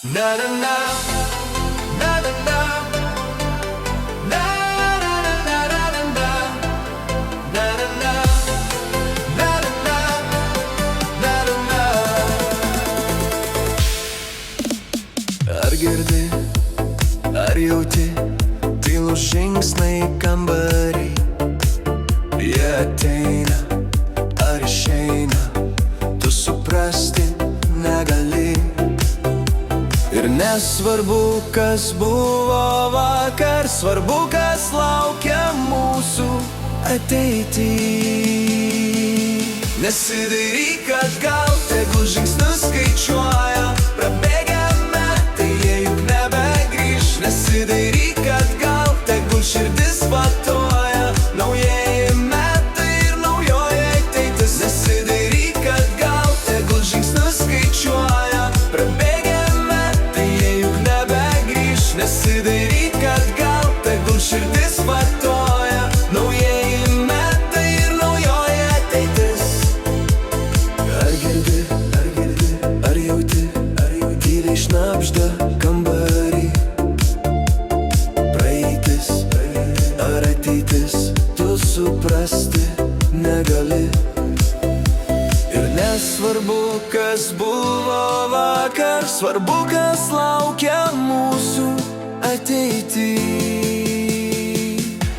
Na na na, na na na, na na na na na na na, na na na, na na na, na na na. Ar girdi, ar jauti tylų žingsniai kambarį? Jie ateina ar išeina, tu suprasti negali. Ir nesvarbu, kas buvo vakar, svarbu, kas laukia mūsų ateity. Nesidairyk atgal, tegul žingsnius skaičiuoja, prabėgę metai, jie juk nebegrįš. Nesidairyk atgal, tegul širdis matuoja, naujieji metai ir naujoji ateitis. Nesidairyk atgal, tegul žingsnius skaičiuoja, prabėgę metai, jie juk nebegrįš. Nesidairyk atgal, tegul širdis matuoja, naujieji metai ir naujoji ateitis. Ar girdi, ar jauti, tyliai šnabžda kambarį? Praeitis ar ateitis, tu suprasti negali. Ir nesvarbu, kas buvo vakar, svarbu, kas laukia mūsų ateity.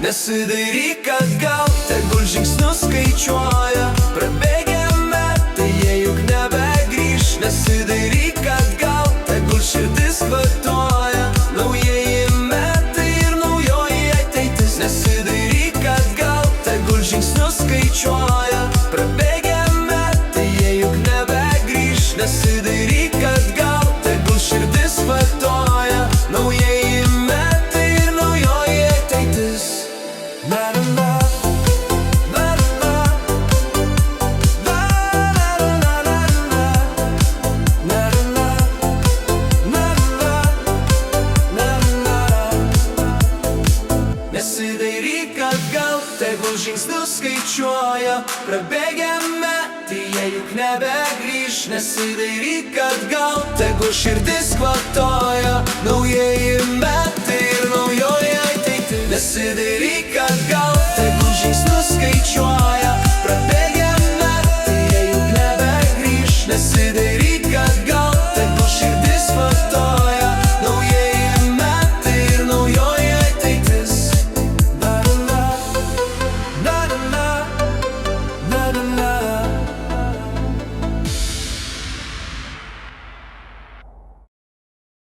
Nesidairyk atgal, tegul žingsnius skaičiuoja, prabėgę metai, jie juk nebegrįš. Nesidairyk atgal, tegul širdis kvatoja, naujieji metai ir naujoji ateitis. Nesidairyk atgal, tegul žingsnius skaičiuoja, prabėgę metai, jie juk nebegrįš. Nesidairyk atgal, tegul širdis kvatoja, naujieji metai ir naujoji ateitis. Na na na, na na na, na na na na, na na na, na na na. Nesidairyk atgal, tegul žingsnius skaičiuoja, prabėgę metai, jie juk nebegrįš. Nesidairyk atgal, tegul širdis kvatoja, naujieji metai